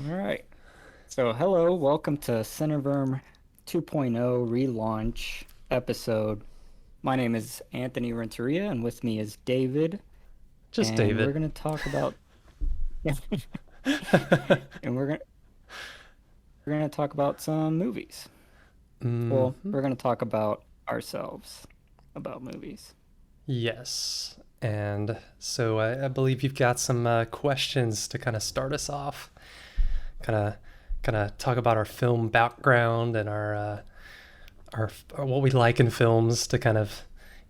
right. So, hello, welcome to Cineverm 2.0 relaunch episode. My name is Anthony Renteria, and with me is David, Just and we're David. gonna talk about yeah, and we're gonna talk about some movies. Well, hmm we're gonna talk about ourselves, about movies. Yes. And so I believe you've got some questions to kind of start us off. Kind of, kind of talk about our film background and our what we like in films to kind of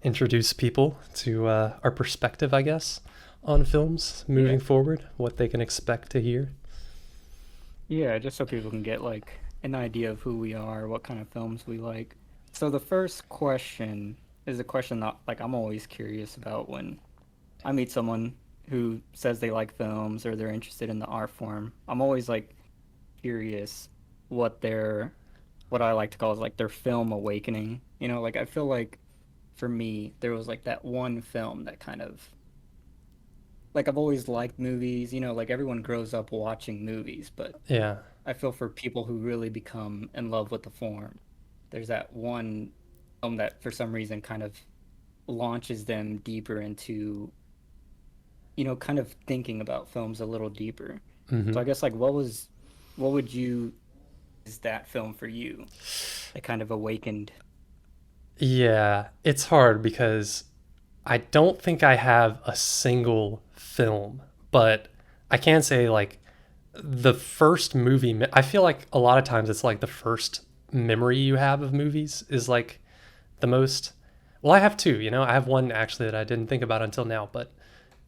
introduce people to our perspective, I guess, on films Yeah, moving forward, what they can expect to hear. yeah, just so people can get an idea of who we are, what kind of films we like. So the first question is a question that I'm always curious about when I meet someone who says they like films or they're interested in the art form. I'm always curious what their what I like to call is their film awakening. I feel like for me there was that one film that kind of I've always liked movies, everyone grows up watching movies, but Yeah. I feel for people who really become in love with the form, there's that one film that for some reason kind of launches them deeper into kind of thinking about films a little deeper. hmm So I guess what would you is that film for you that kind of awakened? Yeah. It's hard because I don't think I have a single film, but I can say like the first movie. I feel like a lot of times it's like the first memory you have of movies is like the most. Well, I have two. I have one actually that I didn't think about until now, but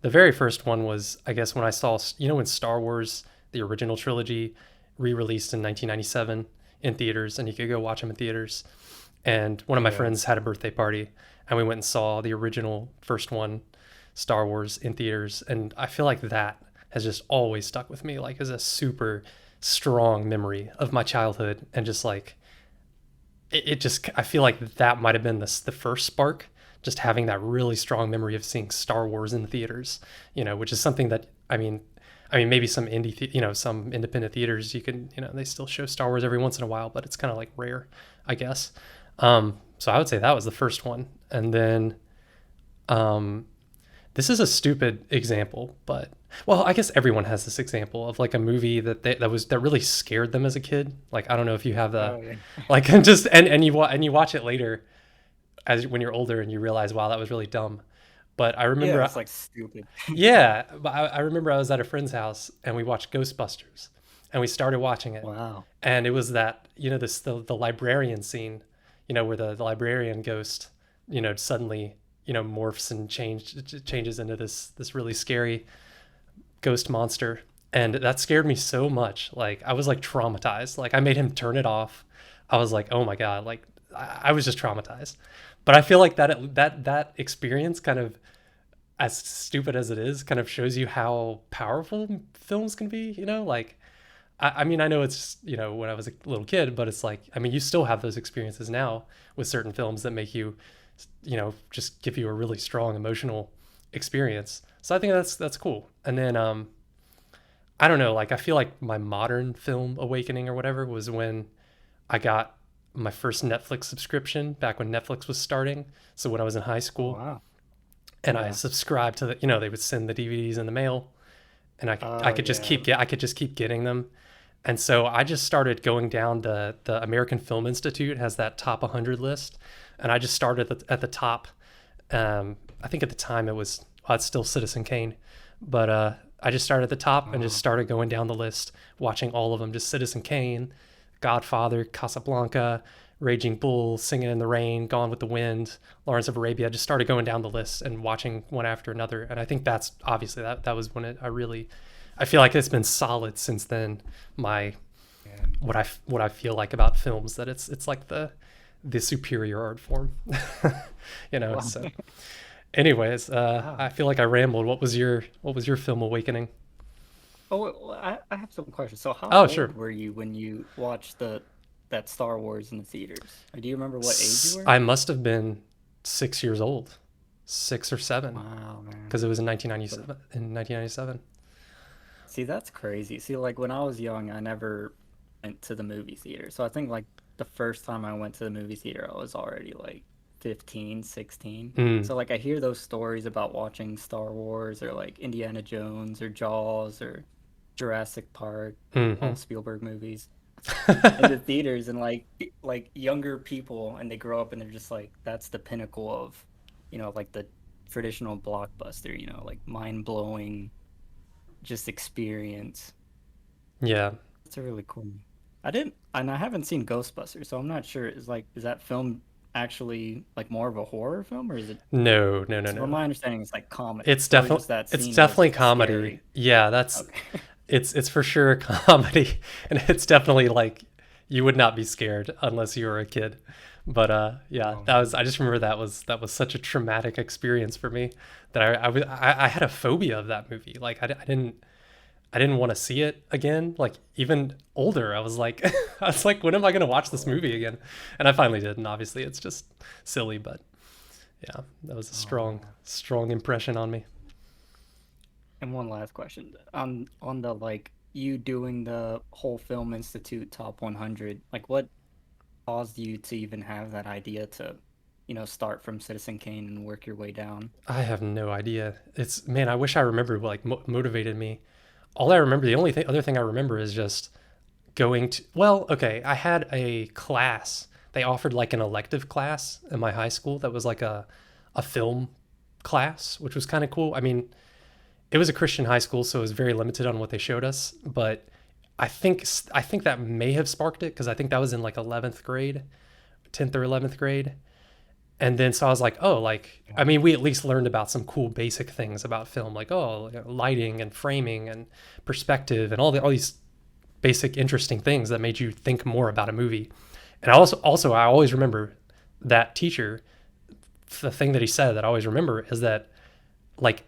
the very first one was I guess when I saw when Star Wars the original trilogy re-released in 1997 in theaters, and you could go watch them in theaters. And one of my Yeah. friends had a birthday party, and we went and saw the original first one, Star Wars, in theaters. And I feel like that has just always stuck with me, like as a super strong memory of my childhood, and just like it just I feel like that might have been the first spark, just having that really strong memory of seeing Star Wars in the theaters, which is something that I mean maybe some some independent theaters you can they still show Star Wars every once in a while, but it's kind of like rare, I guess. So I would say that was the first one, and then um, this is a stupid example, but well, I guess everyone has this example of like a movie that really scared them as a kid. Like I don't know if you have the Oh yeah. like just and you watch it later as when you're older and you realize wow that was really dumb. But I Yeah, remember it's stupid. yeah, but I remember I was at a friend's house and we watched Ghostbusters, and we started watching it, Wow. and it was that the librarian scene, where the librarian ghost, suddenly morphs and changes into this really scary ghost monster, and that scared me so much. Like I was like traumatized. Like I made him turn it off. I was like, oh my god, like I was just traumatized. But I feel like that experience kind of as stupid as it is, kind of shows you how powerful films can be. Like I mean, I know it's when I was a little kid, but it's like I mean, you still have those experiences now with certain films that make you, just give you a really strong emotional experience. So I think that's cool. And then I don't know, like I feel like my modern film awakening or whatever was when I got my first Netflix subscription back when Netflix was starting. So when I was in high Oh school, wow. and I Yeah. subscribed to they would send the DVDs in the mail, and I Oh could just yeah. keep getting them. And so I just started going down the American Film Institute has that top 100 list, and I just started at the top. I think at the time it was well, it's still Citizen Kane, but I just started at the top and just Oh. started going down the list, watching all of them. Just Citizen Kane, Godfather, Casablanca, Raging Bull, Singing in the Rain, Gone with the Wind, Lawrence of Arabia. I just started going down the list and watching one after another. And I think that's obviously that was when I feel like it's been solid since then. My Yeah. what I feel like about films that it's like the superior art form, Wow. So anyways, Wow. I feel like I rambled. What was your film awakening? Oh, well, I have some questions. So how Oh, old sure. were you when you watched the that Star Wars in the theaters? Or do you remember what age you were? I must have been 6 years old, 6 or 7, Wow, man. because it was in So 1997. In 1997. See, that's crazy. See, like when I was young, I never went to the movie theater. So I think like the first time I went to the movie theater, I was already like 15, 16. Mm, So like I hear those stories about watching Star Wars or like Indiana Jones or Jaws or Jurassic Park, hmm. all Spielberg movies in the theaters and like younger people and they grow up and they're just like that's the pinnacle of, like the traditional blockbuster, like mind-blowing just experience. Yeah. It's a really cool. I didn't, and I haven't seen Ghostbusters, so I'm not sure. Is that film actually like more of a horror film, or is it? No, no, no, So from no. my understanding, it's like comedy, It's or definitely just that it's scene was definitely just comedy. scary. Yeah, that's Okay. it's for sure a comedy, and it's definitely like you would not be scared unless you were a kid. But yeah, Oh that was man. I just remember that was such a traumatic experience for me that I had a phobia of that movie. Like I didn't want to see it again. Like even older, I was like I was like, when am I gonna watch this Oh, movie again? And I finally did, and obviously it's just silly, but yeah, that was a strong oh. strong impression on me. And one last question on the like you doing the whole Film Institute top 100. Like, what caused you to even have that idea to, start from Citizen Kane and work your way down? I have no idea. It's man, I wish I remembered what like motivated me. All I remember, the only other thing I remember is just going to. Well, okay, I had a class. They offered like an elective class in my high school that was like a film class, which was kind of cool. I mean, it was a Christian high school, so it was very limited on what they showed us. But I think that may have sparked it because I think that was in like 11th grade, 10th or 11th grade. And then so I was like, oh, like I Yeah. mean, we at least learned about some cool basic things about film, like oh, lighting and framing and perspective and all these basic interesting things that made you think more about a movie. And I always remember that teacher. The thing that he said that I always remember is that like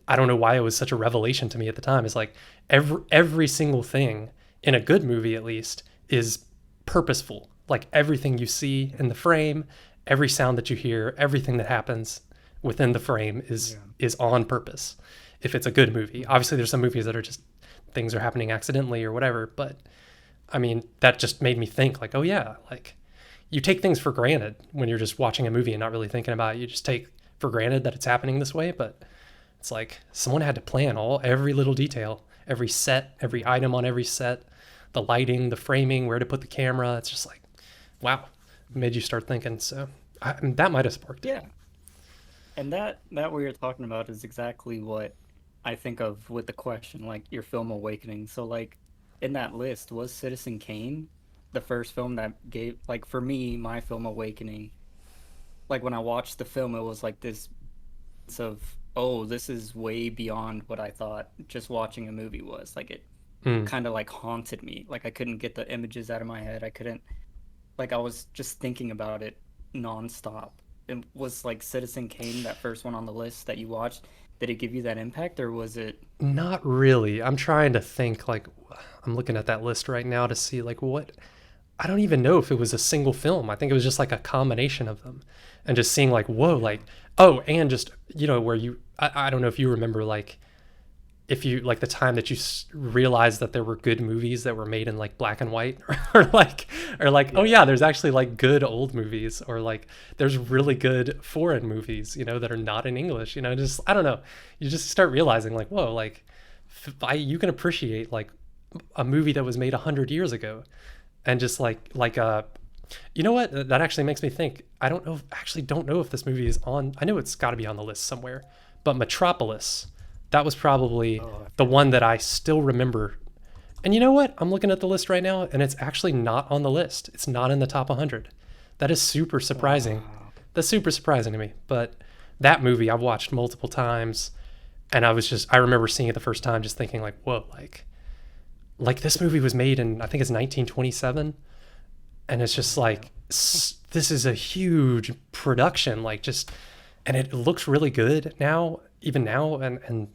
I don't know why it was such a revelation to me at the time. Is like every single thing in a good movie at least is purposeful. Like everything you see in the frame, every sound that you hear, everything that happens within the frame is Yeah. is on purpose. If it's a good movie, obviously there's some movies that are just things are happening accidentally or whatever. But I mean that just made me think like, oh yeah, like you take things for granted when you're just watching a movie and not really thinking about it. You just take for granted that it's happening this way, but it's like someone had to plan every little detail, every set, every item on every set, the lighting, the framing, where to put the camera. It's just like, wow, it made you start thinking. So that might have sparked it. Yeah. And that what you're talking about is exactly what I think of with the question, like your film awakening. So like in that list was Citizen Kane the first film that gave like for me my film awakening. Like when I watched the film, it was like this sense of, oh, this is way beyond what I thought just watching a movie was. Like it Mm. kind of like haunted me. Like I couldn't get the images out of my head. I couldn't like I was just thinking about it nonstop. It was like Citizen Kane, that first one on the list that you watched. Did it give you that impact, or was it? Not really. I'm trying to think like I'm looking at that list right now to see like what I don't even know if it was a single film. I think it was just like a combination of them and just seeing like, whoa, Yeah. like, oh, and just, where I don't know if you remember like if you like the time that you realized that there were good movies that were made in like black and white or like oh Yeah. yeah, there's actually like good old movies or like there's really good foreign movies that are not in English, just I don't know, you just start realizing like whoa, like you can appreciate like a movie that was made 100 years ago and just you know what, that actually makes me think. I don't know if this movie is on. I know it's got to be on the list somewhere, but Metropolis, that was probably Oh, the one that I still remember. And you know what? I'm looking at the list right now, and it's actually not on the list. It's not in the top 100. That is super surprising. wow. That's super surprising to me. But that movie I've watched multiple times, and I remember seeing it the first time, just thinking like, whoa, like this movie was made in I think it's 1927, and it's just Yeah. like this is a huge production, like just, and it looks really good now, even now, and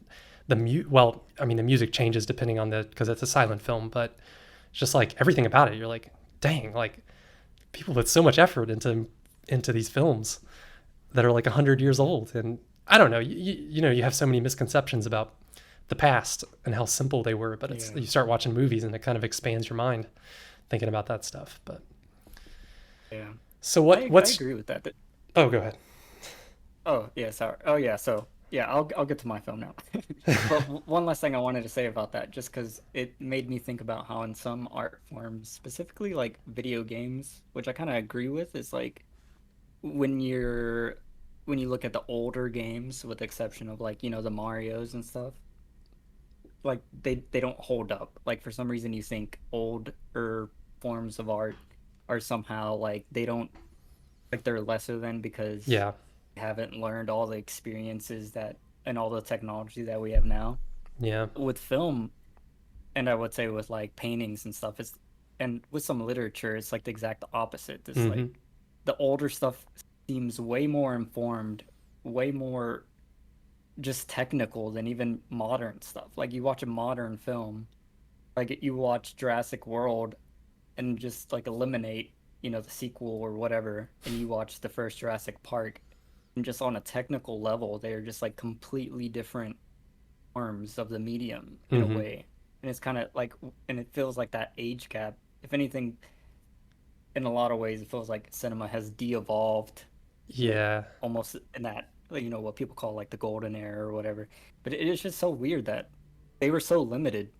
well, I mean the music changes depending on the because it's a silent film, but it's just like everything about it. You're like, dang, like people put so much effort into these films that are like 100 years old, and I don't know, you have so many misconceptions about the past and how simple they were. But it's Yeah. you start watching movies and it kind of expands your mind thinking about that stuff. But Yeah. so I what's agree with that. oh, go ahead. Oh, yeah, sorry. Oh, yeah. So, yeah, I'll get to my film now. But one last thing I wanted to say about that, just because it made me think about how in some art forms, specifically like video games, which I kind of agree with, is like when you're when you look at the older games, with the exception of like, the Marios and stuff, like they don't hold up. Like for some reason you think older forms of art are somehow like they don't like they're lesser than because Yeah. haven't learned all the experiences that and all the technology that we have now. Yeah. With film, and I would say with like paintings and stuff, it's and with some literature, it's like the exact opposite. It's Mm-hmm. like the older stuff seems way more informed, way more just technical than even modern stuff. Like you watch a modern film, like you watch Jurassic World and just like eliminate, the sequel or whatever, and you watch the first Jurassic Park, and just on a technical level, they're just like completely different forms of the medium in a Mm-hmm. way. And it's kind of like, and it feels like that age gap. If anything, in a lot of ways, it feels like cinema has de-evolved, Yeah. almost in that, what people call like the golden era or whatever. But it is just so weird that they were so limited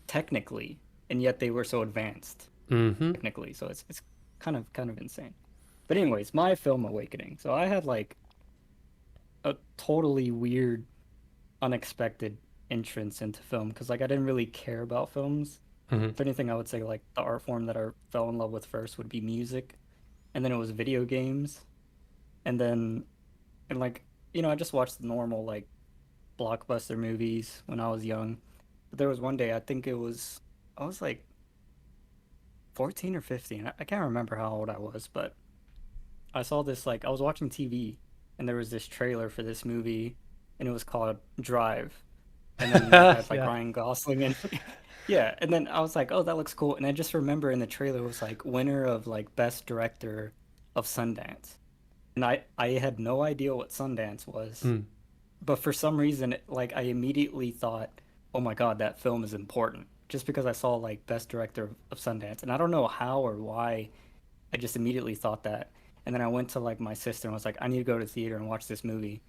technically, and yet they were so advanced Mm-hmm. technically. So it's kind of insane. But anyways, my film awakening. So I had like a totally weird, unexpected entrance into film because like I didn't really care about films. Mm-hmm. If anything, I would say like the art form that I fell in love with first would be music, and then it was video games, and then and like I just watched the normal like blockbuster movies when I was young. But there was one day I was like 14 or 15. I can't remember how old I was, but I saw this like I was watching TV and there was this trailer for this movie and it was called Drive. And then it had like Yeah. Ryan Gosling and yeah, and then I was like, "Oh, that looks cool." And I just remember in the trailer it was like winner of like best director of Sundance. And I had no idea what Sundance was. Mm. But for some reason like I immediately thought, "Oh my God, that film is important." Just because I saw like best director of Sundance. And I don't know how or why I just immediately thought that. And then I went to like my sister and was like, I need to go to the theater and watch this movie.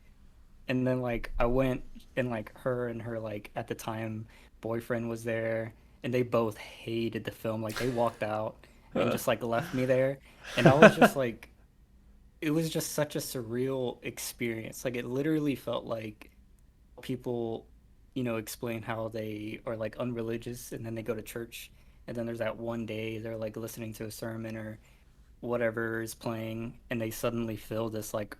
And then like I went and like her and her like at the time boyfriend was there and they both hated the film. Like they walked out and just like left me there. And I was just like it was just such a surreal experience. Like it literally felt like people, explain how they are like unreligious and then they go to church and then there's that one day they're like listening to a sermon or whatever is playing and they suddenly feel this like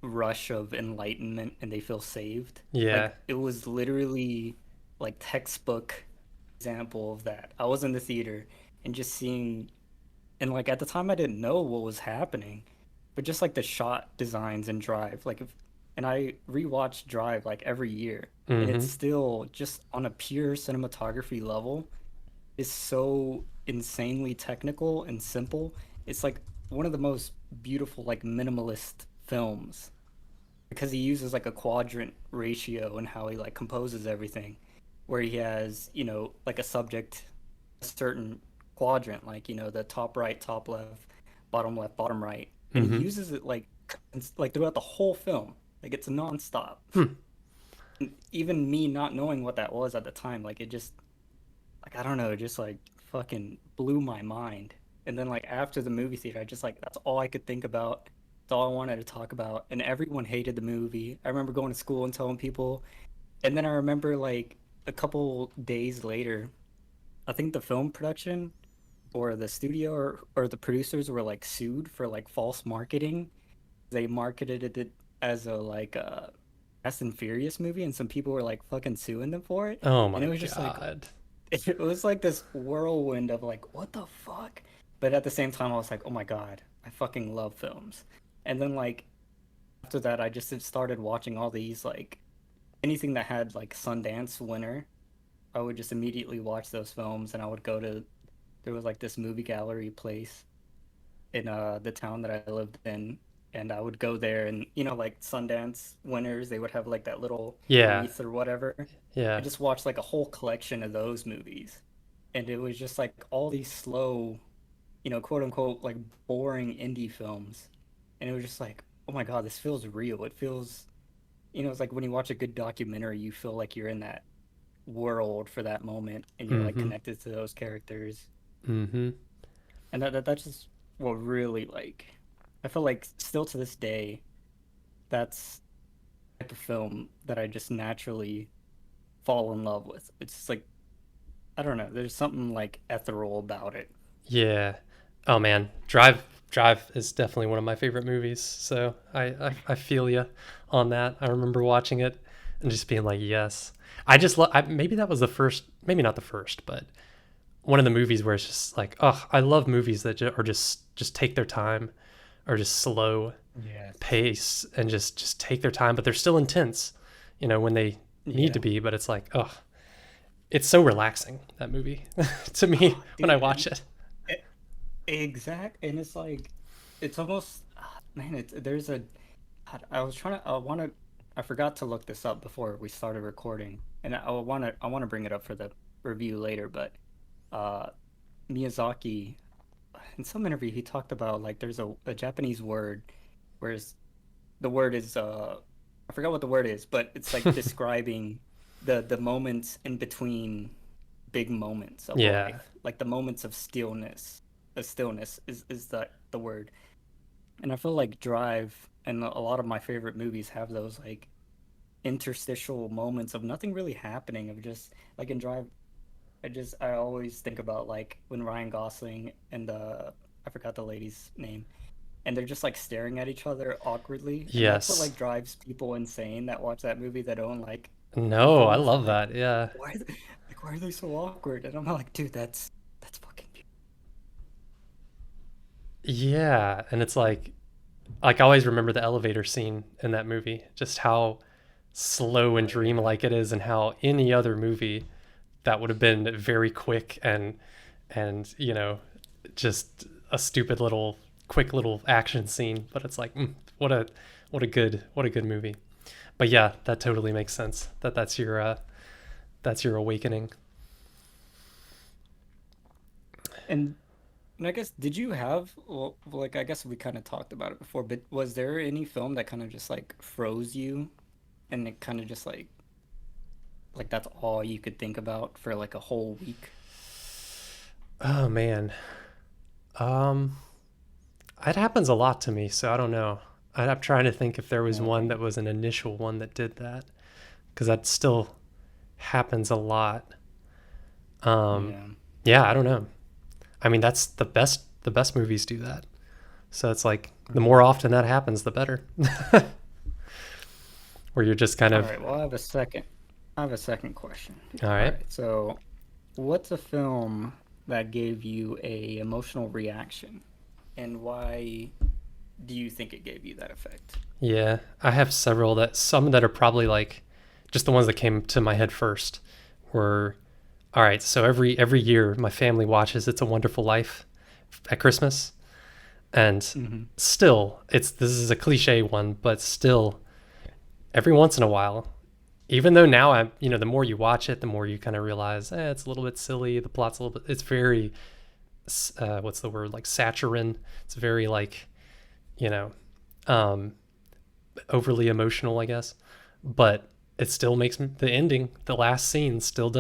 rush of enlightenment and they feel saved. Yeah. Like it was literally like textbook example of that. I was in the theater and just seeing and like at the time I didn't know what was happening, but just like the shot designs and Drive, like if and I rewatch Drive like every year and it's Mm-hmm. still just on a pure cinematography level is so insanely technical and simple. It's like one of the most beautiful, like minimalist films because he uses like a quadrant ratio and how he like composes everything, where he has, like a subject, a certain quadrant, like, the top right, top left, bottom right. And he Mm-hmm. uses it like throughout the whole film. Like it's nonstop. Hmm. And even me not knowing what that was at the time, like it just like I don't know, it just like fucking blew my mind. And then like after the movie theater, I just like that's all I could think about. That's all I wanted to talk about. And everyone hated the movie. I remember going to school and telling people. And then I remember like a couple days later, I think the film production or the studio or the producers were like sued for like false marketing. They marketed it as a like a Fast and Furious movie, and some people were like fucking suing them for it. Oh And it my was just like god. it was like this whirlwind of like, what the fuck? But at the same time, I was like, oh my God, I fucking love films. And then like after that, I just started watching all these like anything that had like Sundance winner. I would just immediately watch those films, and I would go to there was like this movie gallery place in the town that I lived in, and I would go there, and like Sundance winners, they would have like that little Yeah. wreath or whatever. I Yeah. just watched like a whole collection of those movies, and it was just like all these slow, quote unquote, like boring indie films, and it was just like, oh my God, this feels real. It feels, it's like when you watch a good documentary, you feel like you're in that world for that moment, and you're like Mm-hmm. connected to those characters, Mm-hmm. and that's just what really like. I feel like still to this day, that's the type of film that I just naturally fall in love with. It's just like I don't know. There's something like ethereal about it. Yeah. Oh man, Drive is definitely one of my favorite movies. So I feel you on that. I remember watching it and just being like, yes. Maybe that was the first, maybe not the first, but one of the movies where it's just like, oh, I love movies that are just take their time, or just slow Yes. pace and just take their time, but they're still intense, when they need to Yeah. be. But it's like, oh, it's so relaxing, that movie, to me Oh, when I dude, watch it. e- exact, and it's like, it's almost, man. There's a. God, I was trying to. I forgot to look this up before we started recording, and I want to bring it up for the review later. But uh, Miyazaki, in some interview, he talked about like there's a Japanese word, whereas the word is I forgot what the word is, but it's like describing the moments in between big moments of Yeah. life, like the moments of stillness. The stillness is the word, and I feel like Drive and a lot of my favorite movies have those like interstitial moments of nothing really happening, of just like in Drive. I always think about like when Ryan Gosling and I forgot the lady's name, and they're just like staring at each other awkwardly, and that's what Yes. like drives people insane that watch that movie that don't like the No, I films. They're love like, that. Yeah. why are they so awkward? And I'm like, dude, that's fucking Yeah, and it's like I always remember the elevator scene in that movie, just how slow and oh yeah. dreamlike it is, and how any other movie that would have been very quick and just a stupid little quick little action scene, but it's like, what a good movie. But yeah, that totally makes sense. That's your awakening. And I guess did you have like I guess we kind of talked about it before, but was there any film that kind of just like froze you and it kind of just like that's all you could think about for like a whole week? Oh man. Um it happens a lot to me, so I don't know. I'm trying to think if there was one Okay. that was an initial one that did that, because that still happens a lot. Um, Yeah. yeah, I don't know. I mean, that's the best. The best movies do that. So it's like the more Okay. often that happens, the better. Where you're just kind All of, right. Well, I have a second question. all All right. right. So, what's a film that gave you a emotional reaction, and why do you think it gave you that effect? Yeah, I have several some that are probably like just the ones that came to my head first were, all right. So every year my family watches It's a Wonderful Life at Christmas, and Mm-hmm. still this is a cliche one, but still every once in a while, even though now the more you watch it, the more you kind of realize, it's a little bit silly. The plot's a little bit, it's very, what's the word? Like saccharine. It's very like, you know, um, overly emotional, I guess. But it still makes me, the ending, the last scene still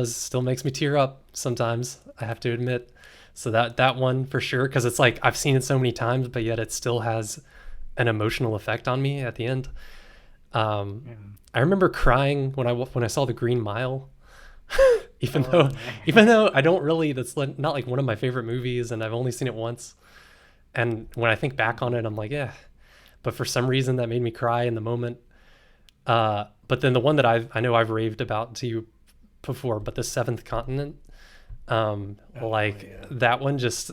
makes me tear up sometimes, I have to admit. So that one for sure, because it's like I've seen it so many times, but yet it still has an emotional effect on me at the end. Um, Yeah. I remember crying when I saw The Green Mile, even Oh though man. even though I don't really, that's not like one of my favorite movies, and I've only seen it once. And when I think back on it, I'm like, yeah. But for some reason, that made me cry in the moment. But then the one that I know I've raved about to you before, but The Seventh Continent, Oh like yeah. that one, just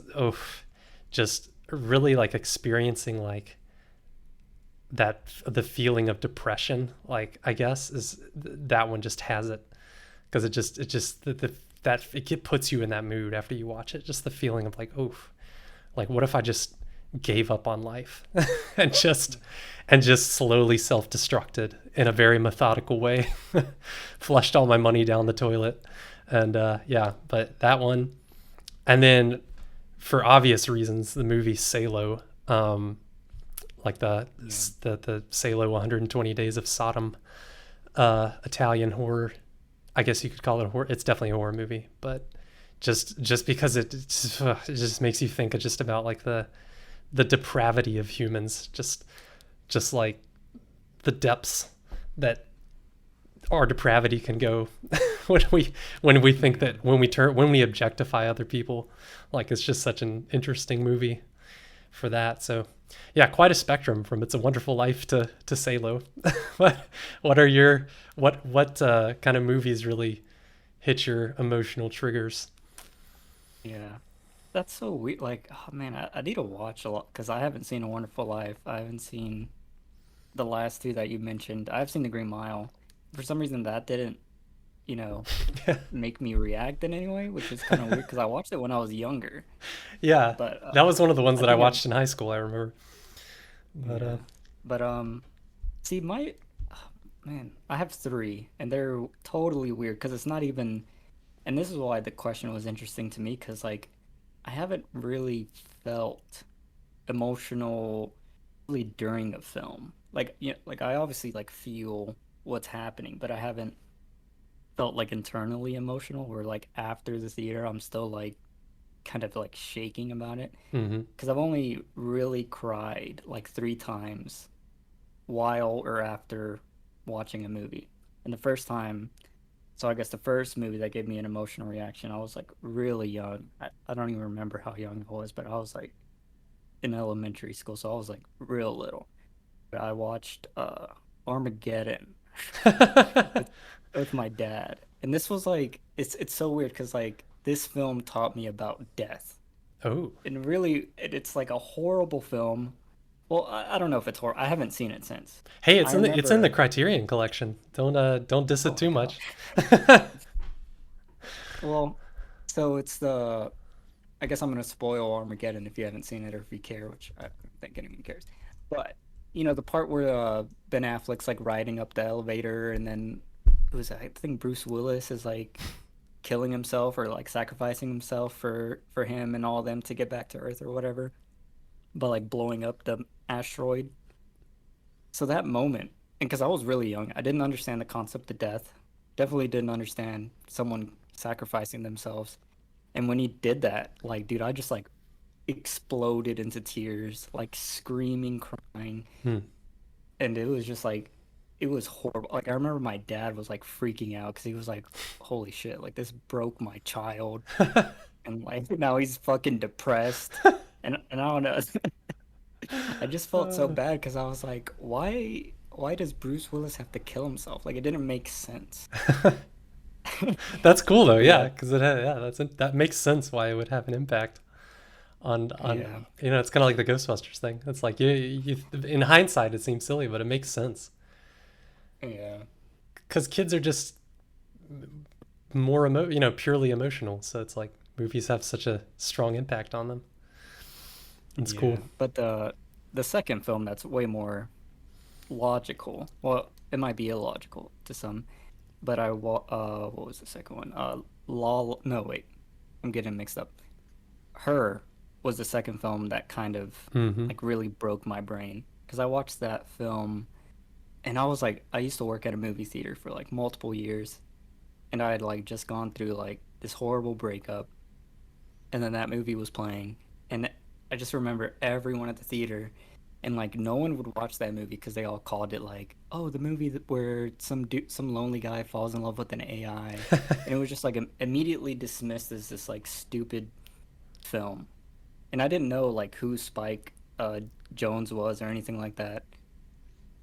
really like experiencing like the feeling of depression, like I guess is that one just has it, because it just that it puts you in that mood after you watch it, just the feeling of like, oh, like what if I just gave up on life and just slowly self-destructed in a very methodical way. Flushed all my money down the toilet. And yeah, but that one. And then for obvious reasons, the movie Salo, like Yeah. the Salo 120 Days of Sodom, Italian horror. I guess you could call it a horror. It's definitely a horror movie, but just because it just makes you think just about like the depravity of humans, just like the depths that our depravity can go when we think Yeah. that when we objectify other people. Like, it's just such an interesting movie for that. So yeah, quite a spectrum from It's a Wonderful Life to Salo. What are your what kind of movies really hit your emotional triggers? Yeah. That's so weird. Like, oh man, I need to watch a lot because I haven't seen A Wonderful Life. I haven't seen the last two that you mentioned. I've seen The Green Mile. For some reason, that didn't, you know, make me react in any way, which is kind of weird because I watched it when I was younger. Yeah, But that was one of the ones I that I think it, watched in high school, I remember. But yeah. But see, oh, man, I have three, and they're totally weird because it's not even. And this is why the question was interesting to me because like I haven't really felt emotional really during a film. Like, yeah, like I obviously like feel what's happening, but I haven't felt like internally emotional or like after the theater I'm still like kind of like shaking about it mm-hmm. because I've only really cried like three times while or after watching a movie. And the first time, so I guess the first movie that gave me an emotional reaction, I was like really young. I don't even remember how young I was, but I was like in elementary school, so I was like real little. But I watched Armageddon with with my dad. And this was like it's so weird because like this film taught me about death. Oh, And really it's like a horrible film. Well, I don't know if it's horrible. I haven't seen it since. hey, I it's in the remember, Criterion collection. Don't diss oh it my too much. gosh. Well, so it's the I guess I'm gonna spoil Armageddon if you haven't seen it or if you care, which I don't think anyone cares. But the part where Ben Affleck's like riding up the elevator, and then it was I think Bruce Willis is like killing himself or like sacrificing himself for him and all of them to get back to Earth or whatever, but like blowing up the asteroid. So that moment, and because I was really young, I didn't understand the concept of death. Definitely didn't understand someone sacrificing themselves. And when he did that, like, dude, I just like exploded into tears, like screaming, crying. Hmm. And it was just like, it was horrible. Like, I remember my dad was like freaking out because he was like, holy shit, like, this broke my child. And like, now he's fucking depressed. And I don't know. I just felt so Uh, bad because I was like, why does Bruce Willis have to kill himself? Like, it didn't make sense. that's cool though, yeah, Yeah, because that makes sense why it would have an impact on yeah, it's kind of like the Ghostbusters thing. It's like you in hindsight it seems silly, but it makes sense yeah, because kids are just purely emotional. So it's like movies have such a strong impact on them. It's cool. yeah. But the second film that's way more logical. Well, it might be illogical to some, but what was the second one? Law. No, wait, I'm getting mixed up. Her was the second film that kind of Mm-hmm. like really broke my brain because I watched that film and I was like, I used to work at a movie theater for like multiple years, and I had like just gone through like this horrible breakup, and then that movie was playing, and I just remember everyone at the theater, and like no one would watch that movie because they all called it like, oh, the movie where some lonely guy falls in love with an AI, and it was just like immediately dismissed as this like stupid film, and I didn't know like who Spike Jones was or anything like that,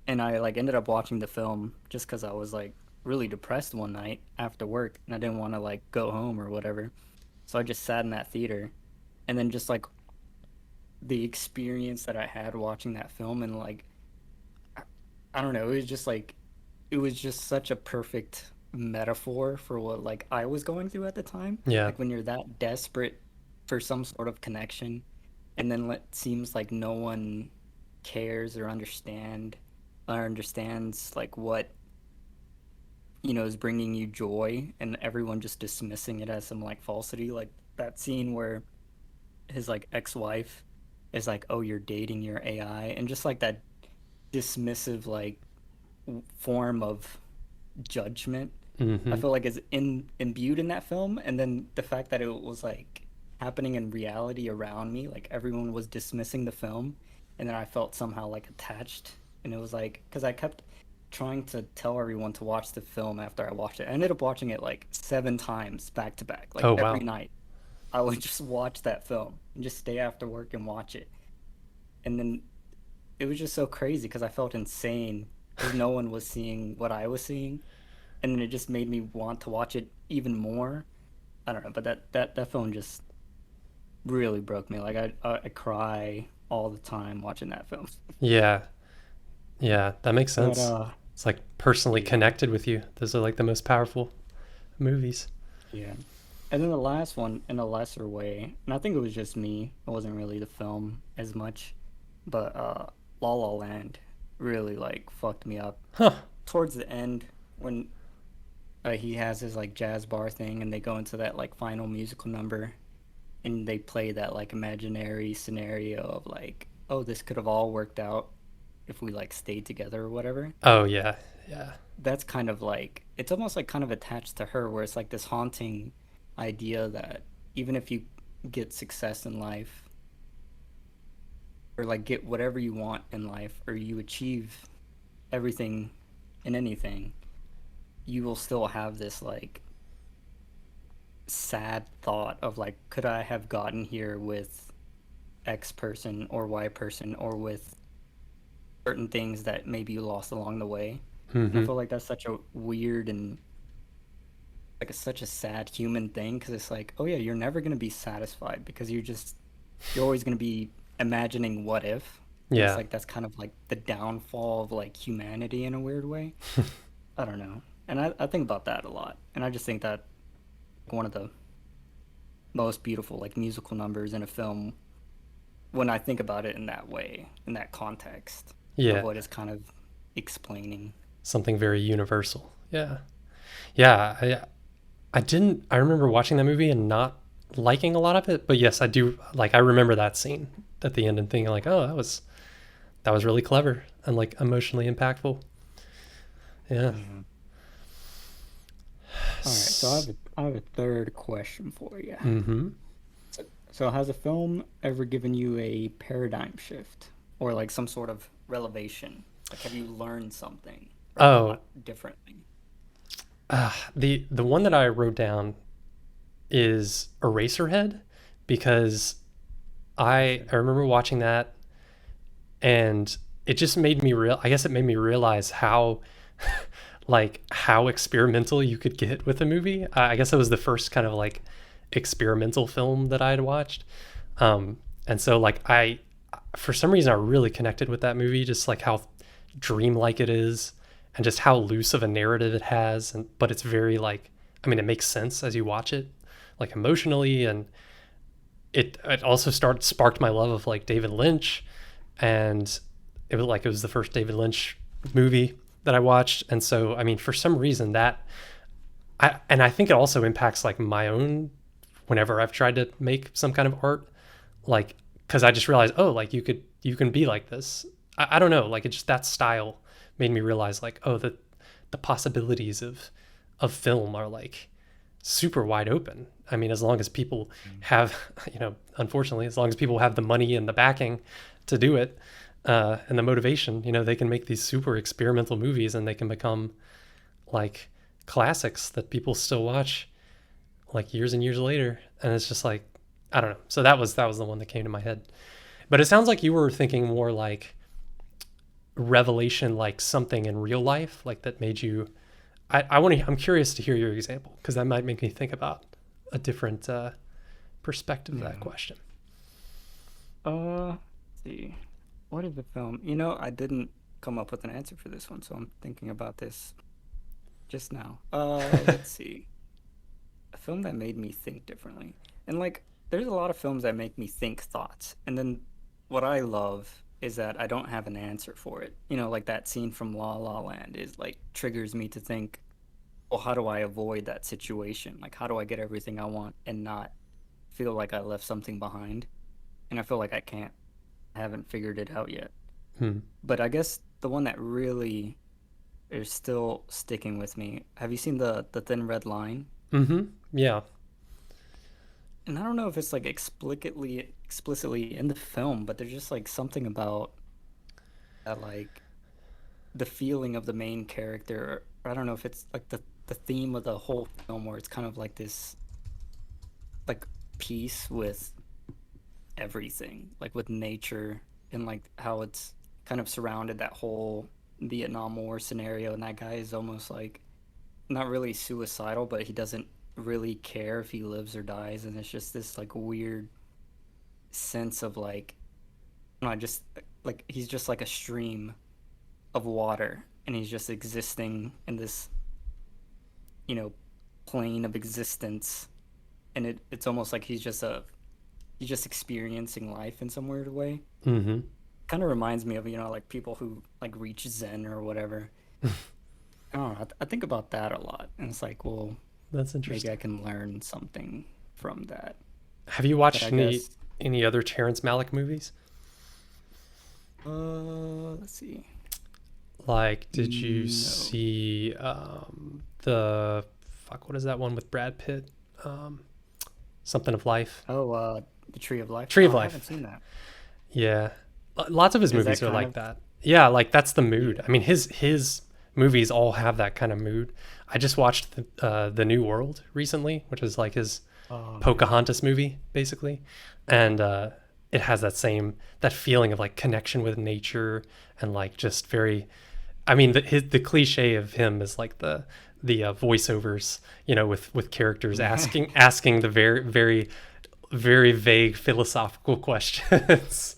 and I like ended up watching the film just because I was like really depressed one night after work, and I didn't want to like go home or whatever, so I just sat in that theater, and then just like the experience that I had watching that film and like I, I don't know, it was just like it was just such a perfect metaphor for what like I was going through at the time. Yeah. Like when you're that desperate for some sort of connection and then it seems like no one cares or understands like what is bringing you joy, and everyone just dismissing it as some like falsity, like that scene where his like ex-wife is like, oh, you're dating your AI, and just like that dismissive like form of judgment I Mm-hmm. feel like is imbued in that film. And then the fact that it was like happening in reality around me, like everyone was dismissing the film, and then I felt somehow like attached. And it was like, because I kept trying to tell everyone to watch the film after I watched it. I ended up watching it like 7 times back to back, like Oh every wow. night. I would just watch that film and just stay after work and watch it. And then it was just so crazy because I felt insane because no one was seeing what I was seeing, and then it just made me want to watch it even more. I don't know, but that film just really broke me. Like I cry all the time watching that film. Yeah. Yeah, that makes But sense. It's like personally yeah, connected with you. Those are like the most powerful movies. yeah. And then the last one in a lesser way, and I think it was just me. It wasn't really the film as much, but La La Land really like fucked me up Huh. towards the end when he has his like jazz bar thing and they go into that like final musical number and they play that like imaginary scenario of like, oh, this could have all worked out if we like stayed together or whatever. Oh yeah. Yeah. That's kind of like, it's almost like kind of attached to her, where it's like this haunting idea that even if you get success in life or like get whatever you want in life or you achieve everything in anything, you will still have this like sad thought of like, could I have gotten here with X person or Y person or with certain things that maybe you lost along the way. And I Mm-hmm. feel like that's such a weird and like it's such a sad human thing because it's like, oh yeah, you're never going to be satisfied because you're always going to be imagining what if. And it's Yeah. like that's kind of like the downfall of like humanity in a weird way. I don't know. And I think about that a lot. And I just think that one of the most beautiful like musical numbers in a film when I think about it in that way, in that context of Yeah. what is kind of explaining. Something very universal. Yeah. Yeah. I didn't. I remember watching that movie and not liking a lot of it, but yes, I do. Like I remember that scene at the end and thinking like, oh, that was really clever and like emotionally impactful. Yeah. Yeah. All right, so I have a third question for you. Mm-hmm. So has a film ever given you a paradigm shift or like some sort of revelation? Like have you learned something or Oh, thought differently? the one that I wrote down is Eraserhead because I Okay. I remember watching that and it just made me real. I guess it made me realize how like how experimental you could get with a movie. I guess it was the first kind of like experimental film that I had watched, and so like for some reason I really connected with that movie, just like how dreamlike it is, and just how loose of a narrative it has, and but it's very like I mean it makes sense as you watch it, like emotionally, and it also sparked my love of like David Lynch, and it was the first David Lynch movie that I watched, and so I mean for some reason that I think it also impacts like my own whenever I've tried to make some kind of art, like because I just realized oh like you can be like this. I don't know like it just that style made me realize like oh the possibilities of film are like super wide open. I mean, as long as people Mm. have, unfortunately, as long as people have the money and the backing to do it, and the motivation, they can make these super experimental movies and they can become like classics that people still watch like years and years later. And it's just like, I don't know. So that was the one that came to my head. But it sounds like you were thinking more like revelation, like something in real life, like that made you I'm curious to hear your example because that might make me think about a different perspective of that Yeah. question. Let's see. What is the film? I didn't come up with an answer for this one, so I'm thinking about this just now. Let's see. A film that made me think differently. And like there's a lot of films that make me think thoughts. And then what I love is that I don't have an answer for it. You know, like that scene from La La Land is like triggers me to think, well, how do I avoid that situation? Like, how do I get everything I want and not feel like I left something behind? And I feel like I can't, I haven't figured it out yet. Hmm. But I guess the one that really is still sticking with me. Have you seen the Thin Red Line? Mm-hmm. Yeah. And I don't know if it's like explicitly in the film, but there's just like something about that like the feeling of the main character. I don't know if it's like the theme of the whole film where it's kind of like this like peace with everything, like with nature and like how it's kind of surrounded that whole Vietnam War scenario, and that guy is almost like not really suicidal, but he doesn't really care if he lives or dies, and it's just this like weird sense of like I just like he's just like a stream of water, and he's just existing in this you know plane of existence, and it's almost like he's just experiencing life in some weird way. Mm-hmm. Kind of reminds me of like people who like reach Zen or whatever. I don't know. I think about that a lot, and it's like, well, That's maybe I interesting. can learn something from that. Have you But I watched any guess, any other Terrence Malick movies? let's see. Like, did you No. see the fuck? What is that one with Brad Pitt? Um, Something of Life. Oh, the Tree of Life. Tree No, of I haven't Life. seen that. Yeah, lots of his Is that movies are kind like of that. Yeah, like that's the mood. yeah? I mean, his movies all have that kind of mood. I just watched the New World recently, which is like his Oh man. Pocahontas movie, basically, and it has that feeling of like connection with nature and like just very. I mean, the cliche of him is like the voiceovers, with characters asking the very vague philosophical questions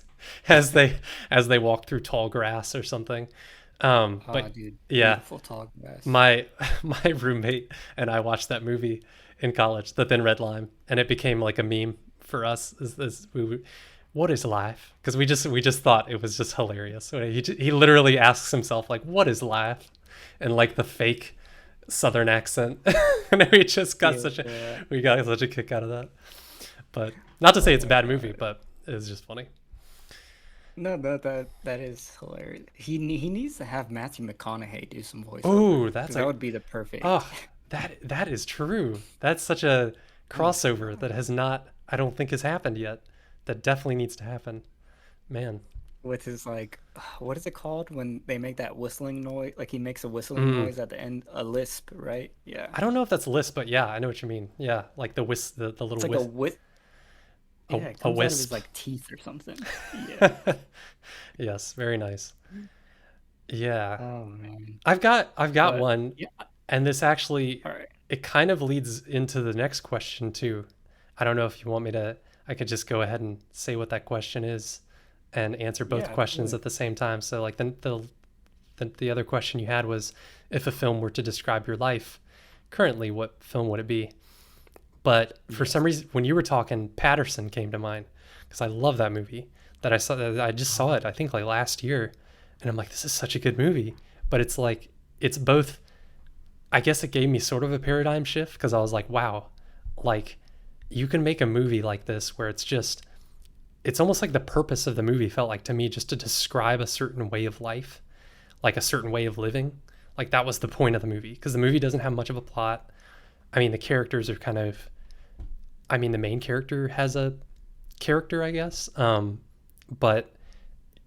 as they walk through tall grass or something. But Oh, dude, yeah, beautiful tall grass. my my roommate and I watched that movie in college, The Thin Red Line, and it became like a meme for us. What is life? Because we just thought it was just hilarious. So he literally asks himself like, "What is life?" and like the fake Southern accent, and Yeah. we got such a kick out of that. But not to say Oh it's a my bad movie, God. but it was just funny. No, that is hilarious. He needs to have Matthew McConaughey do some voiceover Oh, because that would be the perfect. oh, that is true. That's such a Oh my crossover that God. has not, I don't think, has happened yet. That definitely needs to happen. Man. With his like, what is it called when they make that whistling noise? Like he makes a whistling Mm. noise at the end, a lisp, right? Yeah. I don't know if that's Lisp, but yeah, I know what you mean. Yeah, like the It's little like a wisp, whip. a, Yeah, it a comes out of his wisp. like teeth or something. Yeah. Yes, very nice. Yeah, Oh man. I've got But one, yeah. and this actually All right. it kind of leads into the next question too. I don't know if you want me to. I could just go ahead and say what that question is, and answer both Yeah, questions absolutely. at the same time. So like the other question you had was, if a film were to describe your life currently, what film would it be? But for some Yes. reason, when you were talking, Patterson came to mind because I love that movie. That I just saw it. I Oh, think like last year, and I'm like, this is such a good movie. But it's like it's both. I guess it gave me sort of a paradigm shift because I was like, wow, like you can make a movie like this where it's almost like the purpose of the movie felt like to me just to describe a certain way of life, like a certain way of living. Like that was the point of the movie because the movie doesn't have much of a plot. I mean, the characters are kind of. I mean, the main character has a character, I guess. But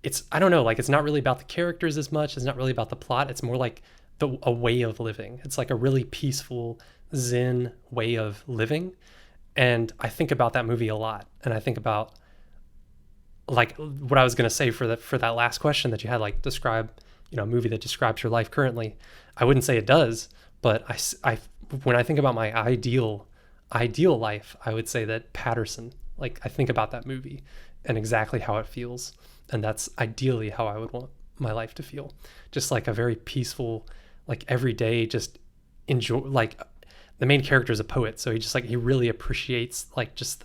it's I don't know, like it's not really about the characters as much. It's not really about the plot. It's more like a way of living. It's like a really peaceful Zen way of living. And I think about that movie a lot. And I think about like what I was gonna say for that last question that you had, like describe a movie that describes your life currently. I wouldn't say it does, but when I think about my ideal life, I would say that Patterson. Like I think about that movie and exactly how it feels, and that's ideally how I would want my life to feel. Just like a very peaceful, like every day, just enjoy. Like the main character is a poet, so he really appreciates like just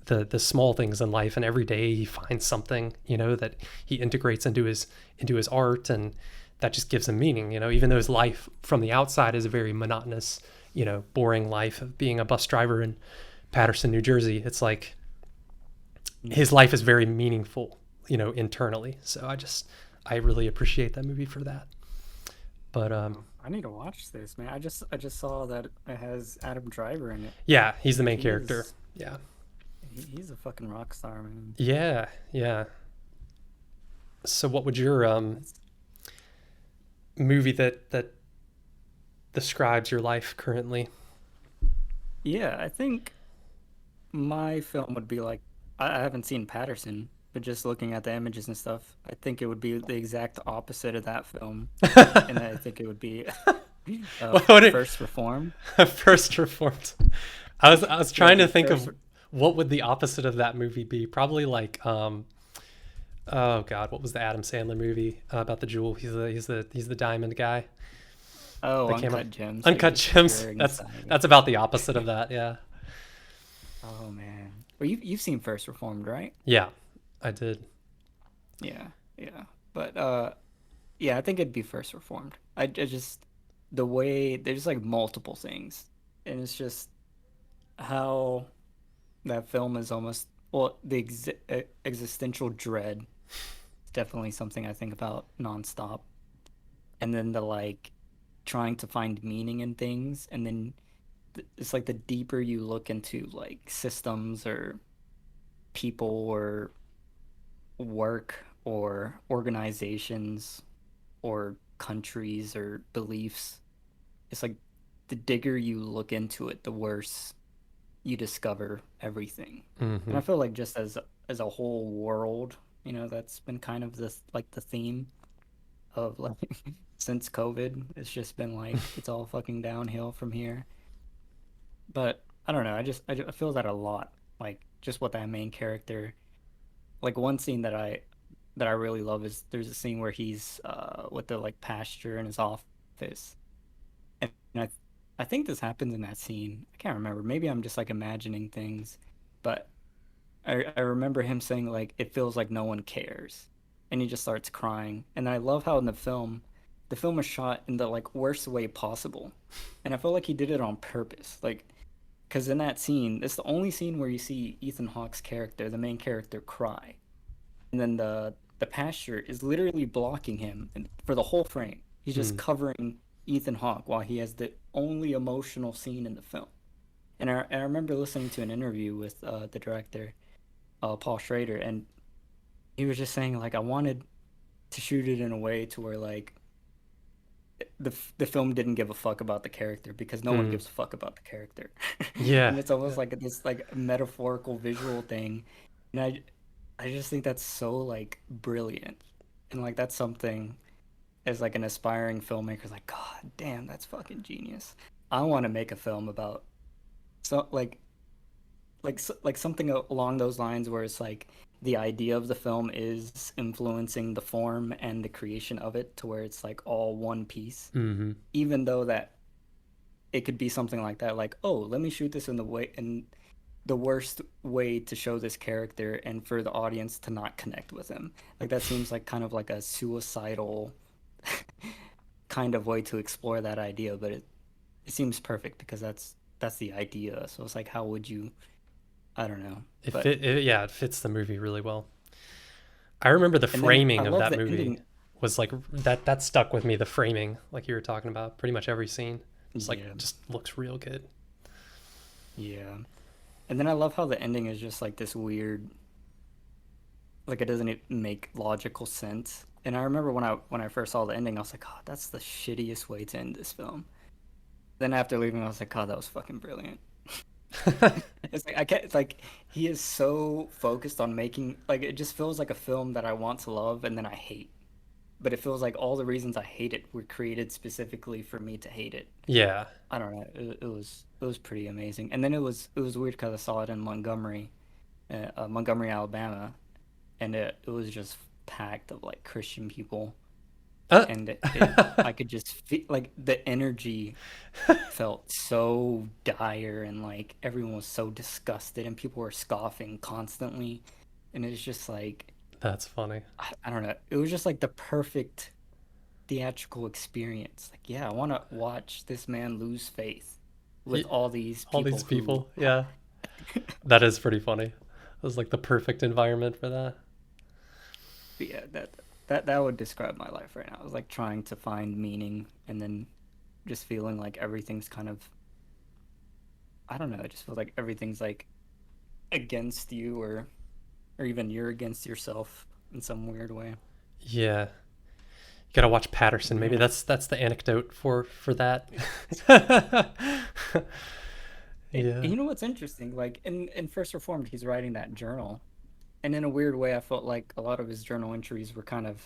the small things in life, and every day he finds something, that he integrates into his art, and that just gives him meaning, even though his life from the outside is a very monotonous, boring life of being a bus driver in Paterson, New Jersey. It's like his life is very meaningful, internally. So I really appreciate that movie for that. But Oh, I need to watch this, man. I just saw that it has Adam Driver in it. yeah, he's the Like main character. Yeah. he's a fucking rock star, man. Yeah, yeah. So what would your That's, movie that describes your life currently? yeah, I think my film would be like I haven't seen Patterson, but just looking at the images and stuff, I think it would be the exact opposite of that film, and I think it would be What First Reformed. first reformed? I was Yeah, trying to the think first. of what would the opposite of that movie be. Probably like oh god, what was the Adam Sandler movie about the jewel? He's the diamond guy Oh, that came out. Uncut Gems. So Uncut you're Gems. you're That's excited. that's about the opposite of that. Yeah. Oh man. Well, you've seen First Reformed, right? Yeah, I did. Yeah, yeah. But yeah, I think it'd be First Reformed. I just the way there's like multiple things, and it's just how that film is almost well the existential dread is definitely something I think about nonstop, and then the like trying to find meaning in things, and then it's like the deeper you look into like systems or people or work or organizations or countries or beliefs, it's like the digger you look into it, the worse you discover everything. And Hmm. I feel like just as a whole world, that's been kind of this like the theme of like since COVID. It's just been like it's all fucking downhill from here. But I don't know. I feel that a lot. Like just what that main character. Like one scene that I really love is there's a scene where he's with the like pasture in his office, and I think this happens in that scene. I can't remember. Maybe I'm just like imagining things, but I remember him saying like it feels like no one cares, and he just starts crying. And I love how in the film was shot in the like worst way possible, and I feel like he did it on purpose. Like because in that scene, it's the only scene where you see Ethan Hawke's character, the main character, cry, and then the pasture is literally blocking him for the whole frame. He's just Mm. covering Ethan Hawke while he has the only emotional scene in the film. And I remember listening to an interview with the director, Paul Schrader, and he was just saying like I wanted to shoot it in a way to where like the film didn't give a fuck about the character because no one Mm. gives a fuck about the character. Yeah. And it's almost Yeah. like this like metaphorical visual thing. And I just think that's so like brilliant. And like that's something as like an aspiring filmmaker like god damn, that's fucking genius. I want to make a film about so like something along those lines where it's like the idea of the film is influencing the form and the creation of it to where it's like all one piece, Hmm. even though that it could be something like that, like oh let me shoot this in the worst way to show this character and for the audience to not connect with him. Like that seems like kind of like a suicidal kind of way to explore that idea, but it seems perfect because that's the idea. So it's like how would you I don't know. But Yeah, it fits the movie really well. I remember the and then I framing of love that the movie ending. was like that stuck with me. The framing, like you were talking about, pretty much every scene, just like Yeah. just looks real good. Yeah. And then I love how the ending is just like this weird like it doesn't even make logical sense. And I remember when I first saw the ending, I was like, "Oh, that's the shittiest way to end this film." Then after leaving, I was like, "God, that was fucking brilliant." It's like I can't. It's like he is so focused on making like it just feels like a film that I want to love and then I hate. But it feels like all the reasons I hate it were created specifically for me to hate it. Yeah. I don't know. It was pretty amazing. And then it was weird because I saw it in Montgomery, Alabama, and it was just packed of like Christian people. Uh, and I could just feel like the energy felt so dire, and like everyone was so disgusted and people were scoffing constantly, and it's just like That's funny. I don't know, it was just like the perfect theatrical experience. Like, yeah, I want to watch this man lose faith with Y- all these All these people who people, yeah, that is pretty funny. It was like the perfect environment for that. yeah, that would describe my life right now. I was like trying to find meaning, and then just feeling like everything's kind of, I don't know, it just feels like everything's like against you, or even you're against yourself in some weird way. Yeah, you gotta watch Patterson. Maybe Yeah. that's the anecdote for that. Yeah. You know what's interesting? Like in First Reformed, he's writing that journal, and in a weird way, I felt like a lot of his journal entries were kind of,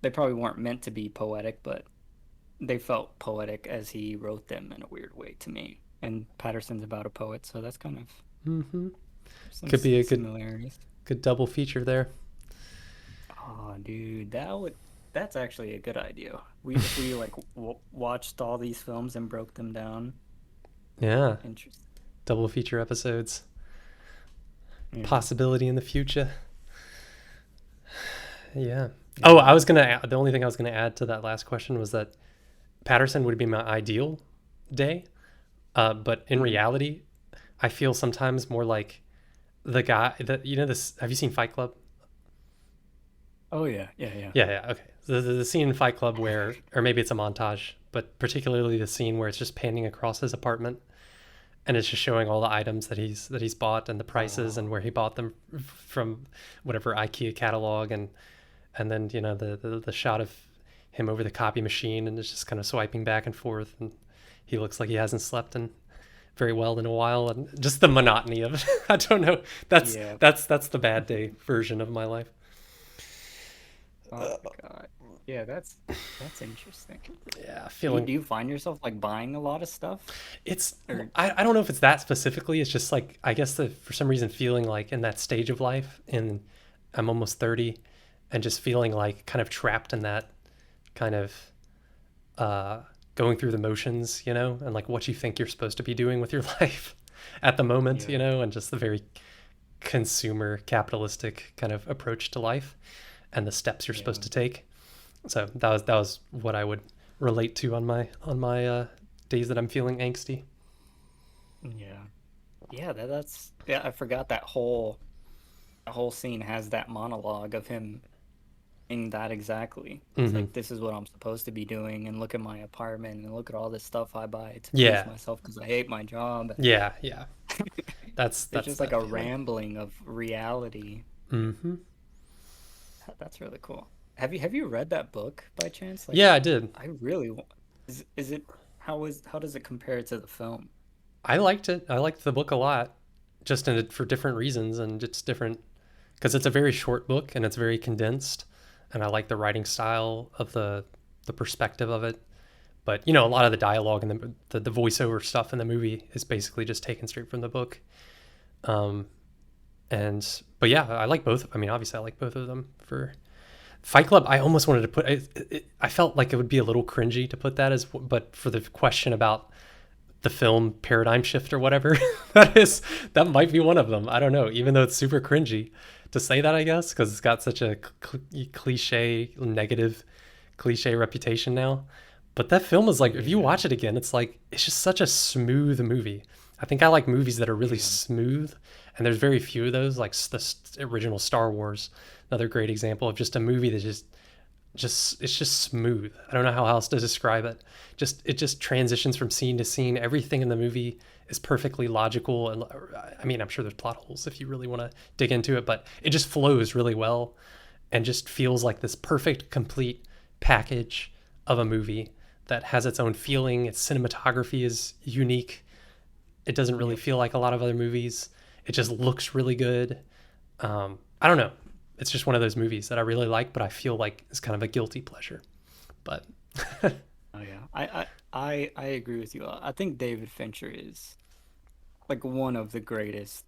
they probably weren't meant to be poetic, but they felt poetic as he wrote them in a weird way to me. And Patterson's about a poet, so that's kind of Hmm. some Could be a similarities. good double feature there. Oh, dude, that's actually a good idea. We if we like watched all these films and broke them down. Yeah, Interesting. double feature episodes. Yeah. Possibility in the future. Yeah. Oh, Yeah. the only thing I was gonna add to that last question was that Patterson would be my ideal day. But in Mhm. reality, I feel sometimes more like the guy that you know this. Have you seen Fight Club? Oh yeah, yeah, yeah. Yeah, yeah. Okay. The scene in Fight Club where, or maybe it's a montage, but particularly the scene where it's just panning across his apartment and it's just showing all the items that he's bought and the prices and Oh, where he bought them from whatever IKEA catalog, and then you know the shot of him over the copy machine and it's just kind of swiping back and forth and he looks like he hasn't slept in very well in a while and just the monotony of it. I don't know. yeah. That's the bad day version of my life. Oh my God. Yeah, that's interesting. Yeah, Do you, feeling do you find yourself like buying a lot of stuff? it's Or I don't know if it's that specifically. It's just like I guess for some reason feeling like in that stage of life and I'm almost 30 and just feeling like kind of trapped in that kind of uh going through the motions, you know, and like what you think you're supposed to be doing with your life at the moment, you yeah, know, and just the very consumer capitalistic kind of approach to life and the steps you're supposed yeah, to take. So that was what I would relate to on my days that I'm feeling angsty. yeah. Yeah, that's yeah, I forgot that whole scene has that monologue of him in that exactly. He's Hmm. like, this is what I'm supposed to be doing, and look at my apartment, and look at all this stuff I buy to please Yeah, myself because I hate my job. yeah, yeah. It's That's just like that a feeling. rambling of reality. Hmm. That's really cool. Have you read that book by chance? Like, Yeah, I did. I really want, is it how does it compare to the film? I liked it. I liked the book a lot, just for different reasons and just different because it's a very short book and it's very condensed, and I like the writing style of the perspective of it. But you know, a lot of the dialogue and the voiceover stuff in the movie is basically just taken straight from the book. Um, and but yeah, I like both. I mean, obviously, I like both of them. For Fight Club, I almost wanted to put. I felt like it would be a little cringy to put that as, but for the question about the film paradigm shift or whatever, that might be one of them. I don't know. Even though it's super cringy to say that, I guess, because it's got such a cliche, negative cliche reputation now. But that film is like, if you Yeah, watch it again, it's like it's just such a smooth movie. I think I like movies that are really yeah, smooth, and there's very few of those. Like the original Star Wars, another great example of just a movie that just it's just smooth. I don't know how else to describe it. Just it just transitions from scene to scene. Everything in the movie is perfectly logical, and I mean, I'm sure there's plot holes if you really want to dig into it, but it just flows really well and just feels like this perfect complete package of a movie that has its own feeling. Its cinematography is unique. It doesn't really yep. feel like a lot of other movies. It just looks really good. I don't know. It's just one of those movies that I really like, but I feel like it's kind of a guilty pleasure. But Oh yeah, I agree with you. I think David Fincher is like one of the greatest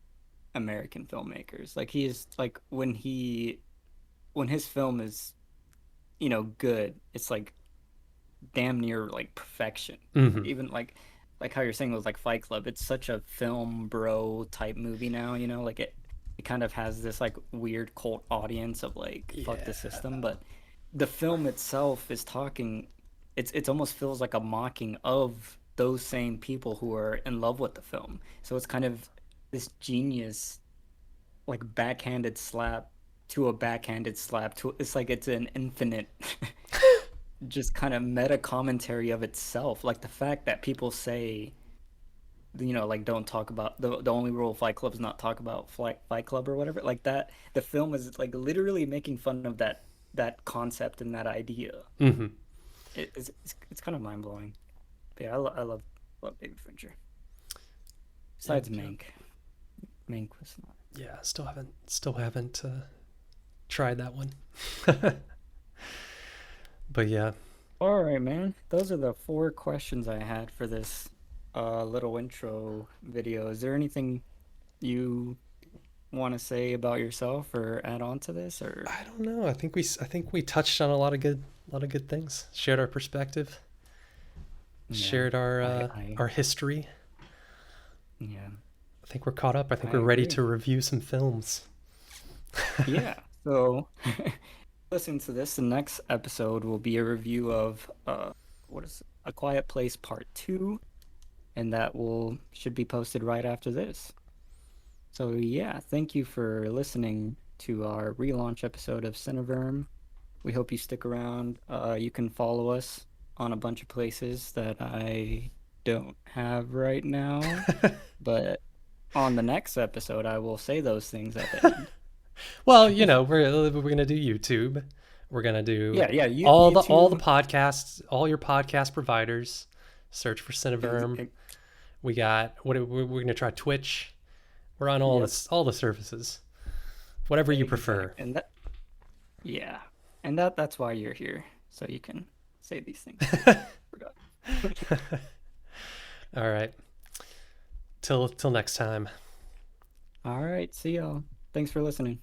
American filmmakers. Like he is like when his film is good. It's like damn near like perfection. Like Hmm. even like how you're saying with like Fight Club, it's such a film bro type movie now, like it kind of has this like weird cult audience of like fuck the Yeah. system, but the film itself is talking it's almost feels like a mocking of those same people who are in love with the film. So it's kind of this genius like backhanded slap to a backhanded slap to it's like it's an infinite just kind of meta commentary of itself. Like the fact that people say, like don't talk about the only rule of Fight Club is not talk about Fight Club or whatever. Like that, the film is like literally making fun of that concept and that idea. Hmm. It's kind of mind blowing. But yeah, love David Fincher. Besides And Mank, Mank was not. yeah, still haven't tried that one. But yeah, All right, man. Those are the four questions I had for this little intro video. Is there anything you want to say about yourself or add on to this or I don't know. I think we touched on a lot of good things. Shared our perspective. yeah, Shared our I uh, I our history. yeah, I think we're caught up. I think I we're ready agree. to review some films. Yeah. So listen to this. The next episode will be a review of what is it? A Quiet Place Part 2, and that will should be posted right after this. So yeah, thank you for listening to our relaunch episode of Cineverm. We hope you stick around. You can follow us on a bunch of places that I don't have right now, but on the next episode, I will say those things at the end. Well, we're gonna do YouTube. We're gonna do Yeah, yeah. You all the YouTube. podcasts, all your podcast providers. Search for Ex Cineverm. ex We got we're gonna try Twitch. We're on all yep, this all the services. Whatever you exact. prefer. And that, yeah, and that's why you're here, so you can say these things. Forgot. All right. Till next time. All right, see y'all. Thanks for listening.